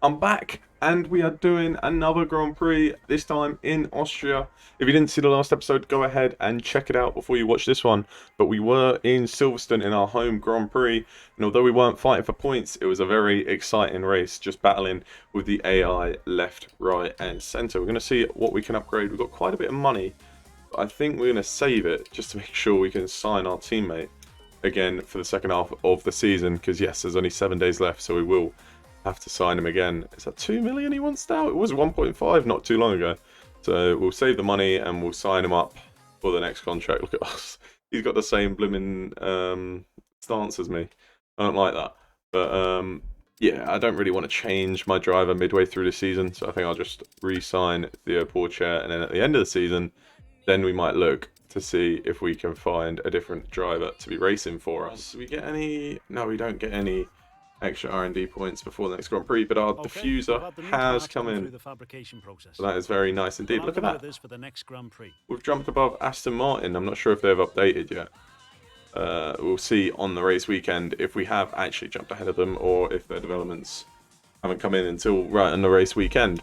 I'm back and we are doing another Grand Prix, this time in Austria. If you didn't see the last episode, go ahead and check it out before you watch this one. But we were in Silverstone in our home Grand Prix, and although we weren't fighting for points, it was a very exciting race, just battling with the AI left, right and centre. We're going to see what we can upgrade. We've got quite a bit of money, but I think we're going to save it just to make sure we can sign our teammate again for the second half of the season, because yes, there's only 7 days left, so we will have to sign him again. Is that 2 million he wants now? It was 1.5 not too long ago. So we'll save the money and we'll sign him up for the next contract. Look at us. He's got the same blooming stance as me. I don't like that. But yeah, I don't really want to change my driver midway through the season. So I think I'll just re-sign Theo Porcher. And then at the end of the season, then we might look to see if we can find a different driver to be racing for us. Do we get any? No, we don't get any extra R&D points before the next Grand Prix, but our diffuser has come in. So that is very nice indeed. Look at that. We've jumped above Aston Martin. I'm not sure if they've updated yet. We'll see on the race weekend if we have actually jumped ahead of them or if their developments haven't come in until right on the race weekend.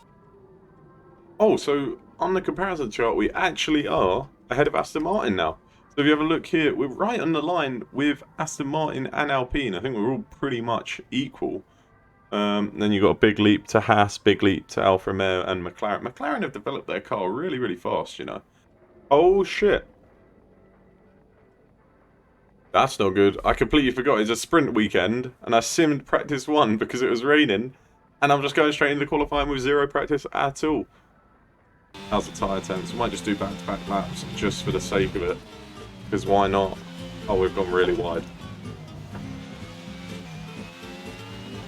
Oh, so on the comparison chart, we actually are ahead of Aston Martin now. So if you have a look here, we're right on the line with Aston Martin and Alpine. I think we're all pretty much equal. Then you've got a big leap to Haas, big leap to Alfa Romeo and McLaren. McLaren have developed their car really, really fast, you know. Oh, shit. That's not good. I completely forgot it's a sprint weekend, and I simmed practice 1 because it was raining, and I'm just going straight into qualifying with 0 practice at all. How's the tyre temps? We might just do back-to-back laps just for the sake of it. Because why not? Oh, we've gone really wide.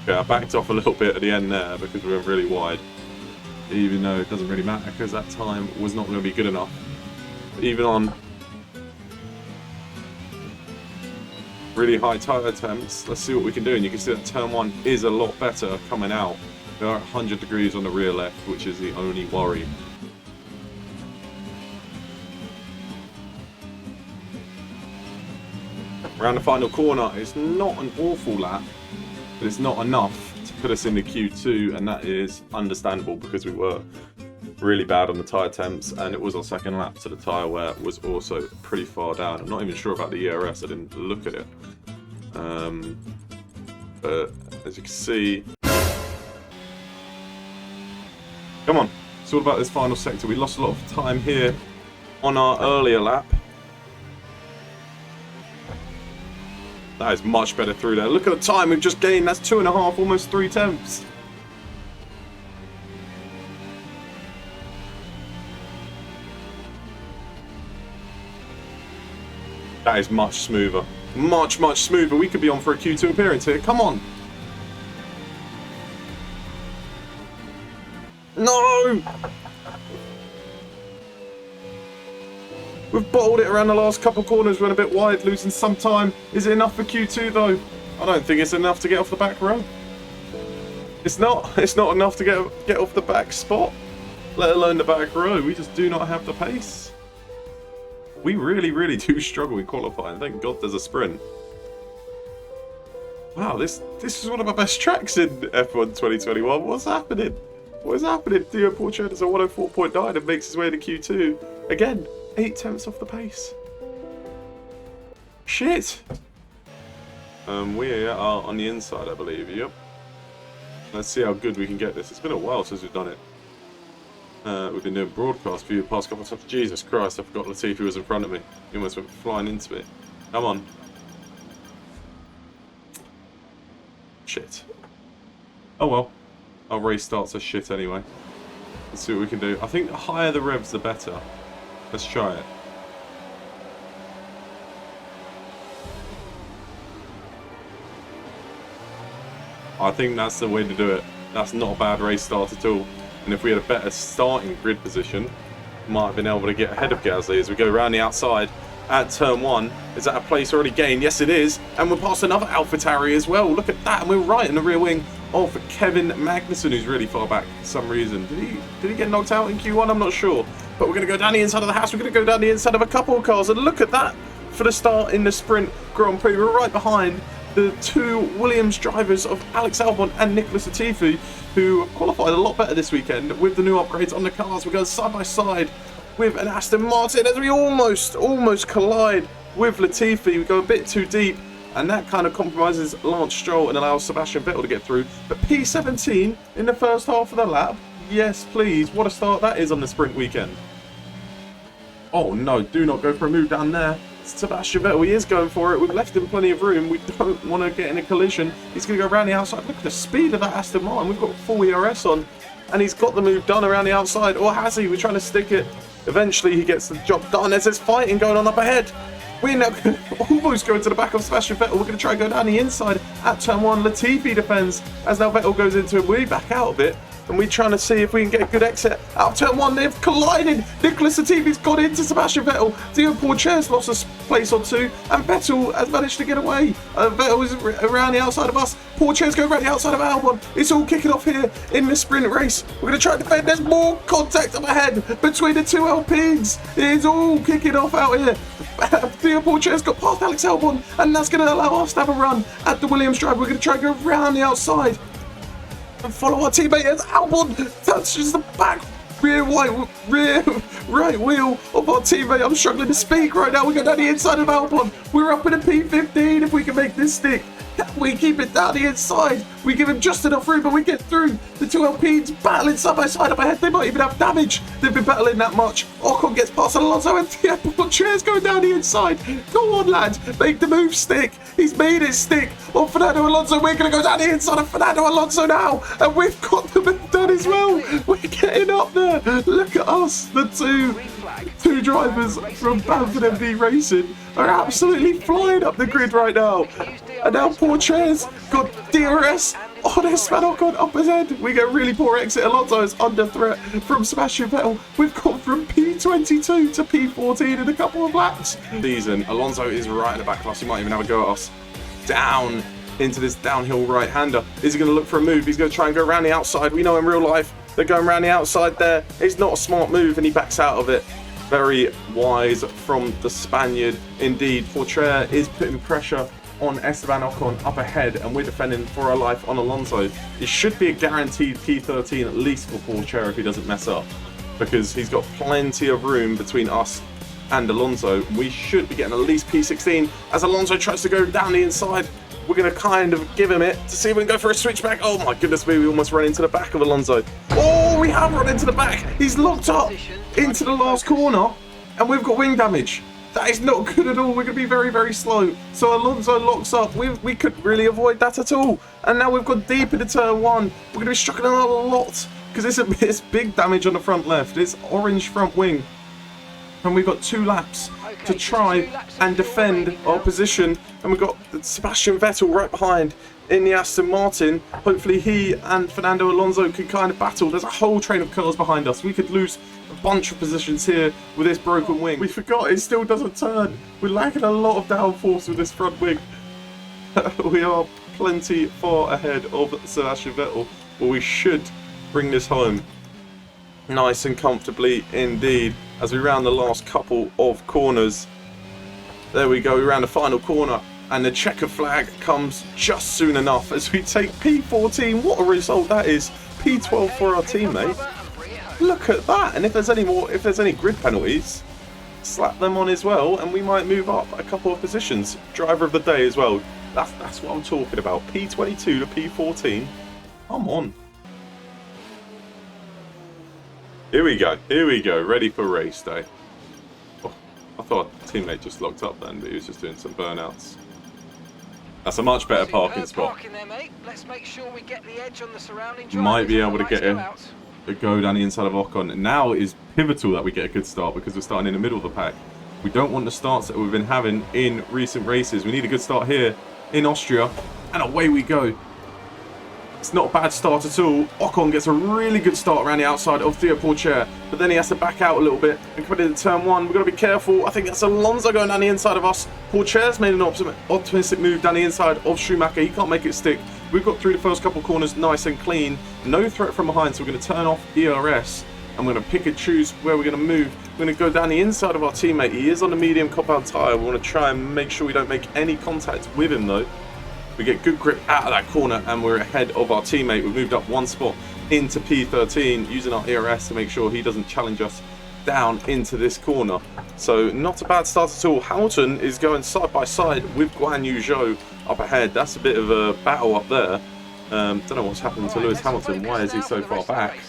Okay, I backed off a little bit at the end there because we went really wide. Even though it doesn't really matter because that time was not going to be good enough. But even on really high tyre temps, let's see what we can do. And you can see that turn 1 is a lot better coming out. There are 100 degrees on the rear left, which is the only worry. Around the final corner, it's not an awful lap, but it's not enough to put us into Q2, and that is understandable because we were really bad on the tyre temps, and it was our second lap, so the tyre wear was also pretty far down. I'm not even sure about the ERS, I didn't look at it. But as you can see, come on, it's all about this final sector. We lost a lot of time here on our earlier lap. That is much better through there. Look at the time we've just gained. That's 2.5, almost 3 tenths. That is much smoother. Much, much smoother. We could be on for a Q2 appearance here. Come on. No! We've bottled it around the last couple corners, went a bit wide, losing some time. Is it enough for Q2 though? I don't think it's enough to get off the back row. It's not enough to get off the back spot, let alone the back row. We just do not have the pace. We really, really do struggle in qualifying. Thank God there's a sprint. Wow, this is one of our best tracks in F1 2021. What's happening? What is happening? Theo Porcher does a 104.9 and makes his way to Q2. Again, 8 tenths off the pace. Shit! We are on the inside, I believe. Yep. Let's see how good we can get this. It's been a while since we've done it. We've been doing broadcast for you the past couple of times. Jesus Christ, I forgot Latifi was in front of me. He almost went flying into me. Come on. Shit. Oh well. Our race starts as shit anyway. Let's see what we can do. I think the higher the revs, the better. Let's try it. I think that's the way to do it. That's not a bad race start at all. And if we had a better starting grid position, might have been able to get ahead of Gasly as we go around the outside at turn 1. Is that a place already gained? Yes, it is. And we're past another AlphaTauri as well. Look at that. And we're right in the rear wing of Kevin Magnussen, who's really far back for some reason. Did he get knocked out in Q1? I'm not sure. But we're going to go down the inside of the house. We're going to go down the inside of a couple of cars. And look at that for the start in the sprint Grand Prix. We're right behind the two Williams drivers of Alex Albon and Nicholas Latifi, who qualified a lot better this weekend with the new upgrades on the cars. We're going side by side with an Aston Martin as we almost collide with Latifi. We go a bit too deep, and that kind of compromises Lance Stroll and allows Sebastian Vettel to get through. But P17 in the first half of the lap, yes please, what a start that is on the sprint weekend. Oh no, do not go for a move down there. Sebastian Vettel, he is going for it. We've left him plenty of room. We don't want to get in a collision. He's going to go around the outside. Look at the speed of that Aston Martin. We've got full ERS on, and he's got the move done around the outside. Or has he? We're trying to stick it. Eventually, he gets the job done. There's this fighting going on up ahead. We're now almost going to the back of Sebastian Vettel. We're going to try and go down the inside at turn 1. Latifi defends as now Vettel goes into it. We back out of it. And we're trying to see if we can get a good exit out of turn 1. They've collided. Nicholas Latifi's got into Sebastian Vettel. Theo Pourchaire's lost a place or two. And Vettel has managed to get away. Vettel is around the outside of us. Pourchaire's going around the outside of Albon. It's all kicking off here in the sprint race. We're going to try and defend. There's more contact up ahead between the two Alpines. It is all kicking off out here. Theo Pourchaire's got past Alex Albon. And that's going to allow us to have a run at the Williams drive. We're going to try and go around the outside and follow our teammate as Albon touches the back rear right wheel of our teammate. I'm struggling to speak right now. We go down the inside of Albon. We're up in a P15 if we can make this stick. We keep it down the inside. We give him just enough room, but we get through. The two Alpines battling side by side up ahead. They might even have damage. They've been battling that much. Ocon gets past Alonso, and the Pourchaire's going down the inside. Go on, lads. Make the move stick. He's made it stick on Fernando Alonso. We're going to go down the inside of Fernando Alonso now, and we've got the move done as well. We're getting up there. Look at us, the two drivers from Bamford MD Racing are absolutely flying up the grid right now. And now Pourchaire's got DRS on Esteban Ocon up his head. We get a really poor exit. Alonso is under threat from Sebastian Vettel. We've gone from P22 to P14 in a couple of laps. Season, Alonso is right in the back of us. He might even have a go at us. Down into this downhill right-hander. Is he going to look for a move? He's going to try and go around the outside. We know in real life they're going around the outside there. It's not a smart move, and he backs out of it. Very wise from the Spaniard. Indeed, Pourchaire is putting pressure on Esteban Ocon up ahead, and we're defending for our life on Alonso. It should be a guaranteed P13 at least for Pourchaire if he doesn't mess up, because he's got plenty of room between us and Alonso. We should be getting at least P16 as Alonso tries to go down the inside. We're going to kind of give him it to see if we can go for a switchback. Oh my goodness me, we almost run into the back of Alonso. Oh, we have run into the back. He's locked up into the last corner, and we've got wing damage. That is not good at all. We're going to be very, very slow. So Alonso locks up. We could really avoid that at all. And now we've got deep into turn 1. We're going to be struggling a lot because it's big damage on the front left. It's orange front wing. And we've got 2 laps to try and defend our position. And we've got Sebastian Vettel right behind in the Aston Martin. Hopefully he and Fernando Alonso could kind of battle. There's a whole train of cars behind us. We could lose a bunch of positions here with this broken wing. We forgot it still doesn't turn. We're lacking a lot of downforce with this front wing. We are plenty far ahead of Sebastian Vettel, but we should bring this home nice and comfortably indeed as we round the last couple of corners. There we go, we round the final corner, and the checker flag comes just soon enough as we take P14. What a result that is. P12 for our teammate. Look at that. And if there's any grid penalties, slap them on as well, and we might move up a couple of positions. Driver of the day as well. That's what I'm talking about. P22 to P14. Come on. Here we go, ready for race day. Oh, I thought our teammate just locked up then, but he was just doing some burnouts. That's a much better parking spot. Let's make sure we get the edge on the surrounding might be able to get a go down the inside of Ocon. Now it is pivotal that we get a good start because we're starting in the middle of the pack. We don't want the starts that we've been having in recent races. We need a good start here in Austria, and away we go. It's not a bad start at all. Ocon gets a really good start around the outside of Theo Pourchaire, but then he has to back out a little bit and come into turn 1. We've got to be careful. I think that's Alonso going down the inside of us. Pourchaire's made an optimistic move down the inside of Schumacher. He can't make it stick. We've got through the first couple of corners nice and clean. No threat from behind, so we're going to turn off ERS. I'm going to pick and choose where we're going to move. We're going to go down the inside of our teammate. He is on the medium compound tyre. We want to try and make sure we don't make any contact with him though. We get good grip out of that corner, and we're ahead of our teammate. We've moved up one spot into P13, using our ERS to make sure he doesn't challenge us down into this corner. So not a bad start at all. Hamilton is going side by side with Guan Yu Zhou up ahead. That's a bit of a battle up there. Don't know what's happened to Lewis Hamilton. Why is he so far back?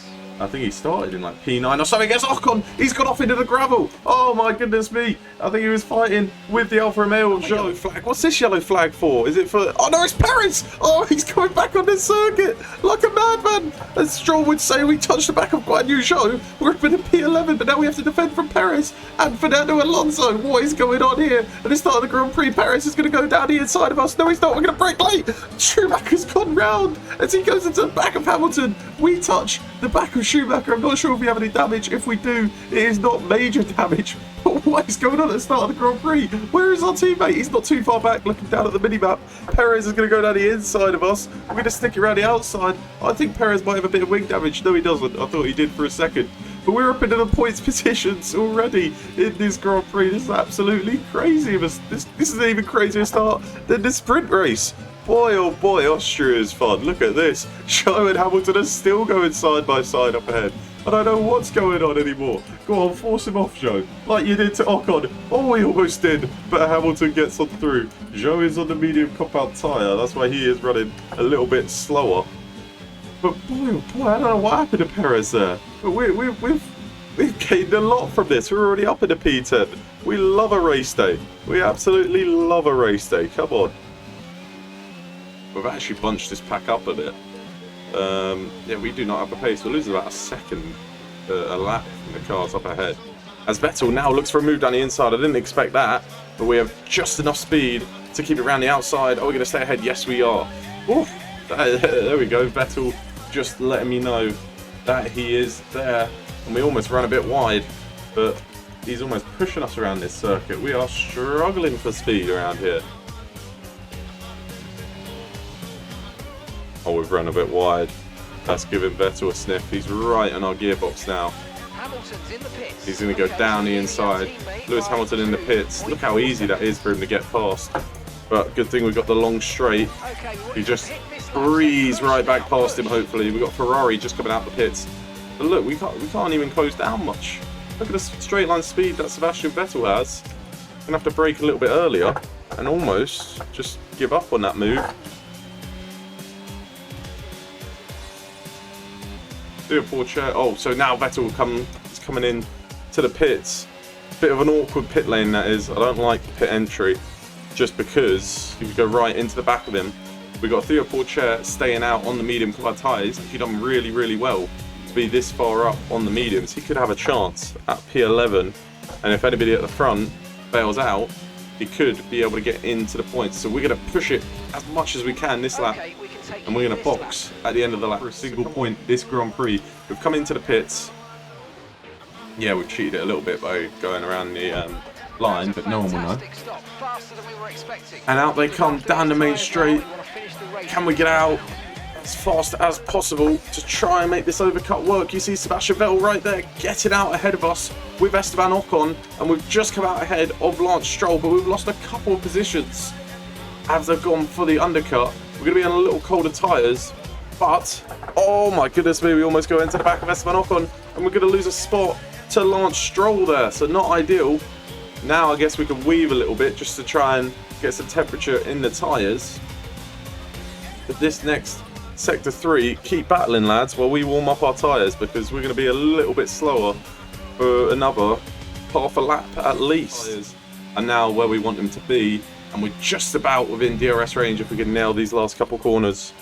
I think he started in like P9 or something against Ocon. He's got off into the gravel. Oh my goodness me. I think he was fighting with the Alfa Romeo of yellow flag. What's this yellow flag for? Is it for... Oh no, it's Perez. Oh, he's going back on the circuit like a madman. As Stroll would say, we touched the back of Guan Yu Zhou. We're up in a P11, but now we have to defend from Perez and Fernando Alonso. What is going on here? At the start of the Grand Prix, Perez is going to go down the inside of us. No, he's not. We're going to brake late. Schumacher's gone round as he goes into the back of Hamilton. We touch the back of Schumacher. I'm not sure if we have any damage. If we do, it is not major damage. But what is going on at the start of the Grand Prix? Where is our teammate? He's not too far back, looking down at the minimap. Perez is going to go down the inside of us. We're going to stick around the outside. I think Perez might have a bit of wing damage. No, he doesn't. I thought he did for a second. But we're up into the points positions already in this Grand Prix. This is absolutely crazy. This is an even crazier start than the sprint race. Boy, oh boy, Austria is fun. Look at this. Zhou and Hamilton are still going side by side up ahead. I don't know what's going on anymore. Go on, force him off, Zhou. Like you did to Ocon. Oh, he almost did. But Hamilton gets on through. Zhou is on the medium compound tyre. That's why he is running a little bit slower. But boy, oh boy, I don't know what happened to Perez there. But we've gained a lot from this. We're already up in the P10. We love a race day. We absolutely love a race day. Come on. We've actually bunched this pack up a bit. Yeah, we do not have the pace. We're losing about a second a lap from the cars up ahead. As Vettel now looks for a move down the inside. I didn't expect that, but we have just enough speed to keep it around the outside. Are we going to stay ahead? Yes, we are. Ooh, there we go. Vettel just letting me know that he is there. And we almost ran a bit wide, but he's almost pushing us around this circuit. We are struggling for speed around here. Oh, we've run a bit wide. That's giving Vettel a sniff. He's right in our gearbox now. Hamilton's in the pits. He's going to go down the inside. Lewis Hamilton in the pits. Look how easy that is for him to get past. But good thing we've got the long straight. He just breezed right back past him, hopefully. We've got Ferrari just coming out the pits. But look, we can't even close down much. Look at the straight line speed that Sebastian Vettel has. Going to have to brake a little bit earlier and almost just give up on that move. Do a poor chair. Oh, so now Vettel is coming in to the pits. Bit of an awkward pit lane that is. I don't like the pit entry, just because you could go right into the back of him. We got Theo Porcher staying out on the medium coloured tyres. He's done really, really well to be this far up on the mediums. He could have a chance at P11, and if anybody at the front bails out, he could be able to get into the points. So we're going to push it as much as we can this lap. And we're going to box at the end of the lap for a single point this Grand Prix. We've come into the pits. Yeah, we've cheated it a little bit by going around the line, but no one will know. And out they come down the main straight. Can we get out as fast as possible to try and make this overcut work? You see Sebastian Vettel right there getting out ahead of us with Esteban Ocon. And we've just come out ahead of Lance Stroll, but we've lost a couple of positions as they've gone for the undercut. We're going to be on a little colder tyres, but, oh my goodness me, we almost go into the back of Esteban Ocon, and we're going to lose a spot to Lance Stroll there, so not ideal. Now I guess we can weave a little bit just to try and get some temperature in the tyres. But this next Sector 3, keep battling lads while we warm up our tyres, because we're going to be a little bit slower for another half a lap at least. And now where we want them to be. And we're just about within DRS range if we can nail these last couple corners.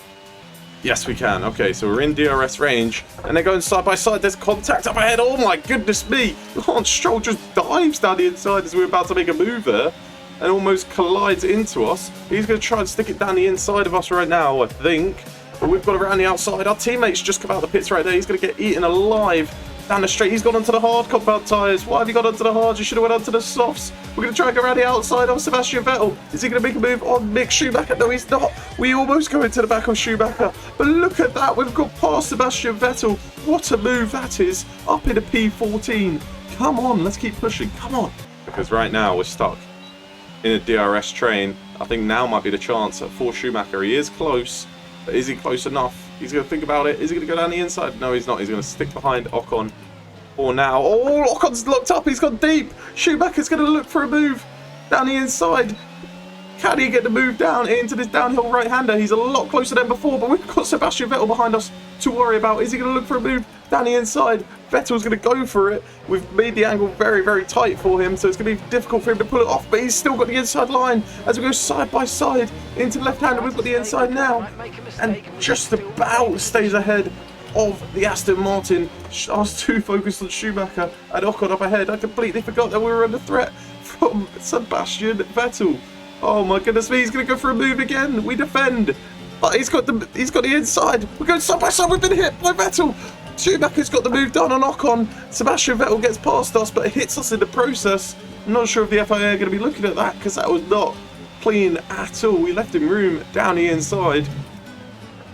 Yes, we can. Okay, so we're in DRS range. And they're going side by side. There's contact up ahead. Oh my goodness me. Lance Stroll just dives down the inside as we're about to make a move there. And almost collides into us. He's going to try and stick it down the inside of us right now, I think. But we've got around the outside. Our teammates just come out of the pits right there. He's going to get eaten alive down the straight. He's gone onto the hard compound tyres. Why have you gone onto the hards? You should have went onto the softs. We're going to try and go around the outside of Sebastian Vettel. Is he going to make a move on Mick Schumacher? No, he's not. We almost go into the back of Schumacher. But look at that. We've got past Sebastian Vettel. What a move that is. Up in a P14. Come on, let's keep pushing. Come on. Because right now we're stuck in a DRS train. I think now might be the chance for Schumacher. He is close, but is he close enough? He's going to think about it. Is he going to go down the inside? No, he's not. He's going to stick behind Ocon for now. Oh, Ocon's locked up. He's gone deep. Schumacher's going to look for a move down the inside. Can he get the move down into this downhill right-hander? He's a lot closer than before, but we've got Sebastian Vettel behind us to worry about. Is he going to look for a move down the inside? Vettel's going to go for it. We've made the angle very, very tight for him, so it's going to be difficult for him to pull it off, but he's still got the inside line. As we go side by side into the left-hander, we've got the inside now. And just about stays ahead of the Aston Martin. I was too focused on Schumacher and Ocon up ahead. I completely forgot that we were under threat from Sebastian Vettel. Oh my goodness me, he's going to go for a move again. We defend. He's got the inside. We're going side by side. We've been hit by Vettel. Schumacher's got the move done on Ocon. Sebastian Vettel gets past us, but hits us in the process. I'm not sure if the FIA are going to be looking at that, because that was not clean at all. We left him room down the inside.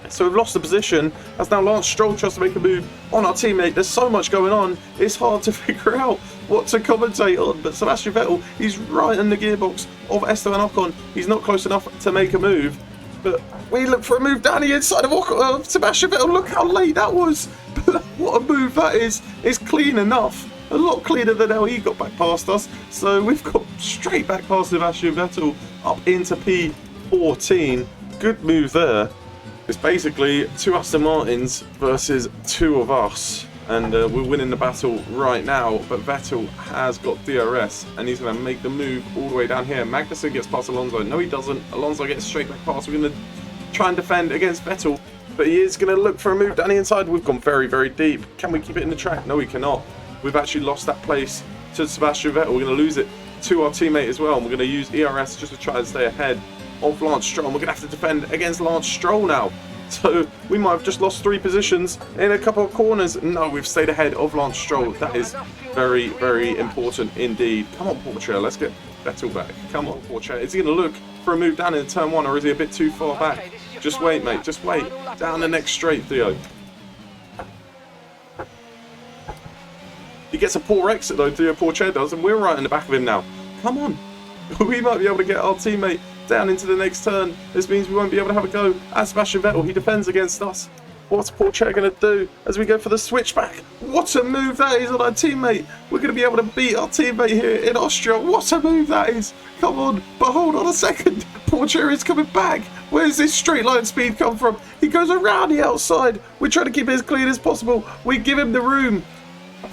So we've lost the position, as now Lance Stroll tries to make a move on our teammate. There's so much going on, it's hard to figure out what to commentate on. But Sebastian Vettel, he's right in the gearbox of Esteban Ocon. He's not close enough to make a move. But we look for a move down the inside of Sebastian Vettel. Look how late that was. But what a move that is. It's clean enough. A lot cleaner than how he got back past us. So we've got straight back past Sebastian Vettel up into P14. Good move there. It's basically 2 Aston Martins versus 2 of us, and we're winning the battle right now, but Vettel has got DRS, and he's going to make the move all the way down here. Magnussen gets past Alonso. No, he doesn't. Alonso gets straight back past. We're going to try and defend against Vettel, but he is going to look for a move down the inside. We've gone very, very deep. Can we keep it in the track? No, we cannot. We've actually lost that place to Sebastian Vettel. We're going to lose it to our teammate as well, and we're going to use ERS just to try and stay ahead of Lance Stroll. We're going to have to defend against Lance Stroll now. So we might have just lost 3 positions in a couple of corners. No, we've stayed ahead of Lance Stroll. That is very, very important indeed. Come on, Porsche, let's get Vettel back. Come on, Porsche. Is he going to look for a move down in turn 1, or is he a bit too far back? Just wait, mate. Just wait. Down the next straight, Theo. He gets a poor exit though, Theo Porsche does, and we're right in the back of him now. Come on. We might be able to get our teammate down into the next turn. This means we won't be able to have a go at Sebastian Vettel. He defends against us. What's Porsche going to do as we go for the switchback? What a move that is on our teammate. We're going to be able to beat our teammate here in Austria. What a move that is. Come on, but hold on a second. Porsche is coming back. Where's this straight line speed come from? He goes around the outside. We're trying to keep it as clean as possible. We give him the room.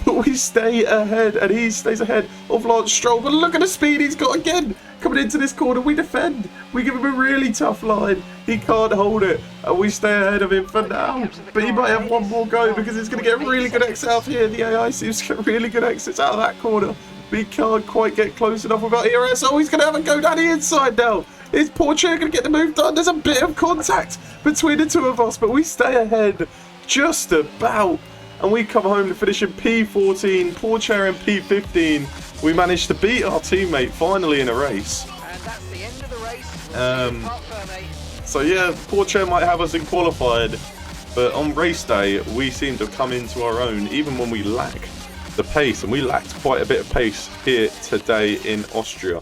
But we stay ahead, and he stays ahead of Lance Stroll. But look at the speed he's got again. Coming into this corner, we defend. We give him a really tough line. He can't hold it, and we stay ahead of him for now. But he might have one more go, because it's going to get a really good exit out here. The AI seems to get really good exits out of that corner. But he can't quite get close enough without ERS. Oh, he's going to have a go down the inside now. Is Porsche going to get the move done? There's a bit of contact between the 2 of us, but we stay ahead just about. And we come home to finish in P14, Porsche in P15. We managed to beat our teammate finally in a race. And that's the end of the race. So yeah, Porsche might have us in qualified, but on race day we seem to have come into our own, even when we lack the pace, and we lacked quite a bit of pace here today in Austria.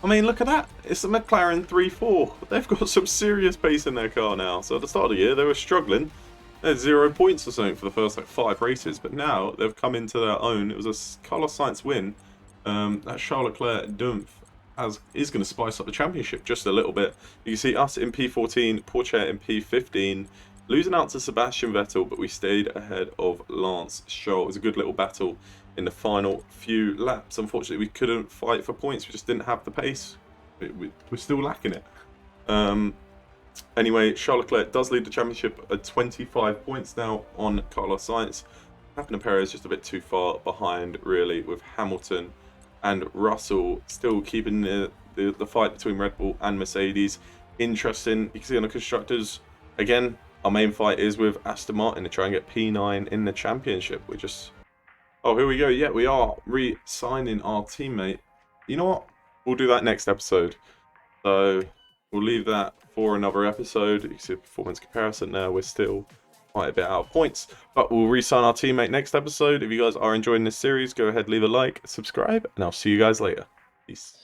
I mean, look at that. It's a McLaren 3.4. They've got some serious pace in their car now. So at the start of the year, they were struggling. They had 0 points or something for the first 5 races, but now they've come into their own. It was a Carlos Sainz win. That Charles Leclerc dump is going to spice up the championship just a little bit. You can see us in P14, Porsche in P15, losing out to Sebastian Vettel, but we stayed ahead of Lance Stroll. It was a good little battle in the final few laps. Unfortunately, we couldn't fight for points. We just didn't have the pace. We're still lacking it. Anyway, Charles Leclerc does lead the championship at 25 points now on Carlos Sainz. Verstappen Perez just a bit too far behind, really, with Hamilton and Russell still keeping the fight between Red Bull and Mercedes interesting. You can see on the constructors, again, our main fight is with Aston Martin to try and get P9 in the championship. We're just... Oh, here we go. Yeah, we are re-signing our teammate. You know what? We'll do that next episode. So we'll leave that for another episode. You can see a performance comparison there. We're still quite a bit out of points, but we'll re-sign our teammate next episode. If you guys are enjoying this series, go ahead, leave a like, subscribe, and I'll see you guys later. Peace.